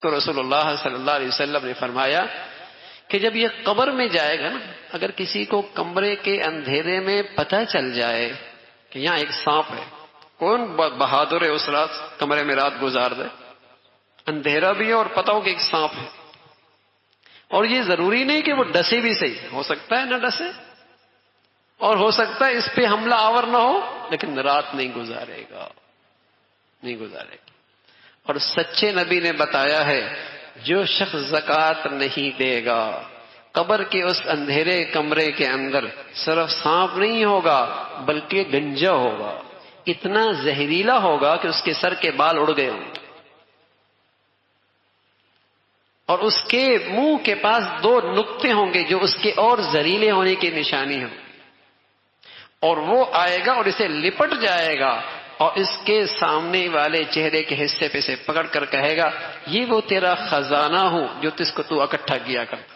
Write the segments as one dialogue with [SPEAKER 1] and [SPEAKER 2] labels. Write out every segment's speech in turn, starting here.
[SPEAKER 1] تو رسول اللہ صلی اللہ علیہ وسلم نے فرمایا کہ جب یہ قبر میں جائے گا نا، اگر کسی کو کمرے کے اندھیرے میں پتہ چل جائے کہ یہاں ایک سانپ ہے، کون بہادر ہے اس رات کمرے میں رات گزار دے؟ اندھیرا بھی ہے اور پتہ ہو کہ ایک سانپ ہے، اور یہ ضروری نہیں کہ وہ ڈسے بھی صحیح، ہو سکتا ہے نہ ڈسے اور ہو سکتا ہے اس پہ حملہ آور نہ ہو، لیکن رات نہیں گزارے گا، نہیں گزارے گا۔ اور سچے نبی نے بتایا ہے جو شخص زکوٰۃ نہیں دے گا قبر کے اس اندھیرے کمرے کے اندر صرف سانپ نہیں ہوگا بلکہ گنجا ہوگا، اتنا زہریلا ہوگا کہ اس کے سر کے بال اڑ گئے ہوں گے، اور اس کے منہ کے پاس 2 نقطے ہوں گے جو اس کے اور زہریلے ہونے کی نشانی ہو، اور وہ آئے گا اور اسے لپٹ جائے گا اور اس کے سامنے والے چہرے کے حصے پہ سے پکڑ کر کہے گا یہ وہ تیرا خزانہ ہوں جو جس کو تو اکٹھا کیا کرتا۔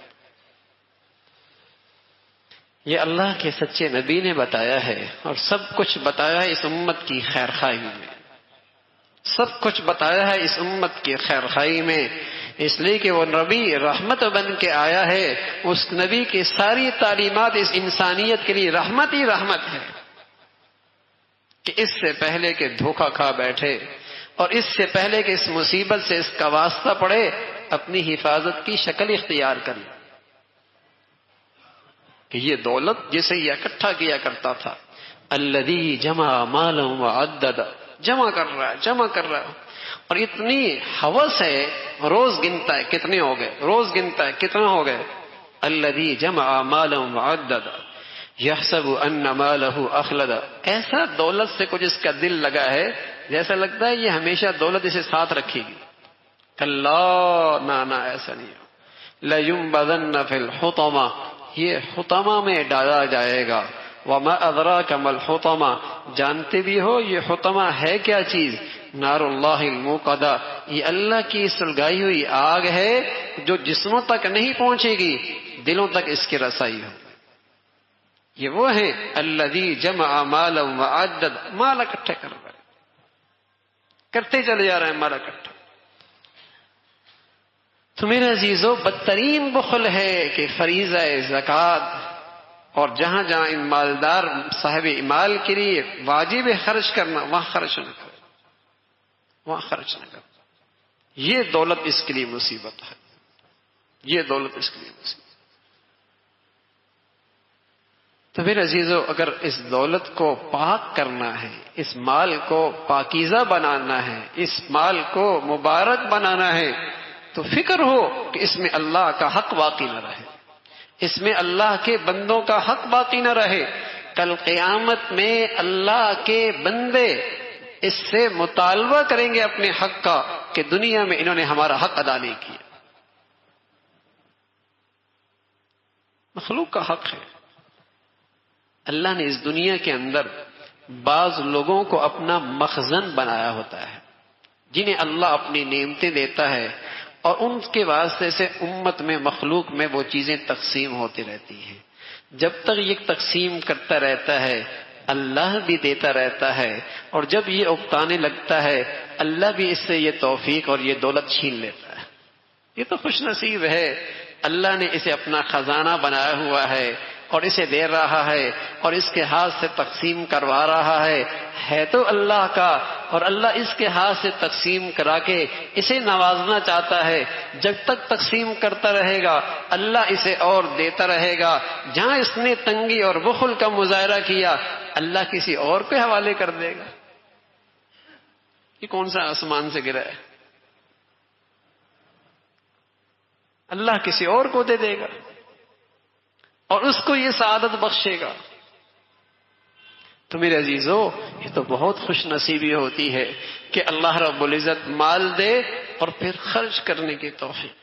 [SPEAKER 1] یہ اللہ کے سچے نبی نے بتایا ہے، اور سب کچھ بتایا ہے اس امت کی خیر خواہی میں، سب کچھ بتایا ہے اس امت کی خیر خواہی میں، اس لیے کہ وہ نبی رحمت بن کے آیا ہے۔ اس نبی کی ساری تعلیمات اس انسانیت کے لیے رحمت ہی رحمت ہے، کہ اس سے پہلے کہ دھوکہ کھا بیٹھے اور اس سے پہلے کہ اس مصیبت سے اس کا واسطہ پڑے، اپنی حفاظت کی شکل اختیار کر لے، کہ یہ دولت جسے یہ اکٹھا کیا کرتا تھا، الذی جمع مالا وعدد، جمع کر رہا ہے، اور اتنی ہوس ہے، روز گنتا ہے کتنے ہو گئے، روز گنتا ہے کتنا ہو گئے، الذی جمع مالا وعدد یحسب ان مالہ اخلد، ایسا دولت سے کچھ اس کا دل لگا ہے جیسا لگتا ہے یہ ہمیشہ دولت اسے ساتھ رکھے گی، کلا، نہ ایسا نہیں ہو، لینبذن فی الحطمہ، یہ حطمہ میں ڈالا جائے گا، وما ادراک ما الحطمہ، جانتے بھی ہو یہ حطمہ ہے کیا چیز، نار اللہ الموقدہ، یہ اللہ کی سلگائی ہوئی آگ ہے جو جسموں تک نہیں پہنچے گی، دلوں تک اس کی رسائی ہو۔ یہ وہ ہے الذی جمع مالا وعدد، مال اکٹھے کر رہا ہے، کرتے چلے جا رہے ہیں مال اکٹھا۔ تو میرے عزیزو، بدترین بخل ہے کہ فریضہ زکوٰۃ اور جہاں جہاں ان مالدار صاحب مال کے لیے واجب خرچ کرنا وہاں خرچ نہ کرو، وہاں خرچ نہ کرو، یہ دولت اس کے لیے مصیبت ہے، یہ دولت اس کے لیے مصیبت۔ تو پھر عزیزو، اگر اس دولت کو پاک کرنا ہے، اس مال کو پاکیزہ بنانا ہے، اس مال کو مبارک بنانا ہے، تو فکر ہو کہ اس میں اللہ کا حق باقی نہ رہے، اس میں اللہ کے بندوں کا حق باقی نہ رہے۔ کل قیامت میں اللہ کے بندے اس سے مطالبہ کریں گے اپنے حق کا کہ دنیا میں انہوں نے ہمارا حق ادا نہیں کیا۔ مخلوق کا حق ہے۔ اللہ نے اس دنیا کے اندر بعض لوگوں کو اپنا مخزن بنایا ہوتا ہے، جنہیں اللہ اپنی نعمتیں دیتا ہے، اور ان کے واسطے سے امت میں، مخلوق میں وہ چیزیں تقسیم ہوتی رہتی ہیں۔ جب تک یہ تقسیم کرتا رہتا ہے اللہ بھی دیتا رہتا ہے، اور جب یہ اکتانے لگتا ہے اللہ بھی اس سے یہ توفیق اور یہ دولت چھین لیتا ہے۔ یہ تو خوش نصیب ہے، اللہ نے اسے اپنا خزانہ بنایا ہوا ہے اور اسے دے رہا ہے اور اس کے ہاتھ سے تقسیم کروا رہا ہے تو اللہ کا، اور اللہ اس کے ہاتھ سے تقسیم کرا کے اسے نوازنا چاہتا ہے۔ جب تک تقسیم کرتا رہے گا اللہ اسے اور دیتا رہے گا، جہاں اس نے تنگی اور بخل کا مظاہرہ کیا اللہ کسی اور کے حوالے کر دے گا۔ یہ کون سا آسمان سے گرا ہے؟ اللہ کسی اور کو دے دے گا اور اس کو یہ سعادت بخشے گا۔ تو میرے عزیزو، یہ تو بہت خوش نصیبی ہوتی ہے کہ اللہ رب العزت مال دے اور پھر خرچ کرنے کی توفیق۔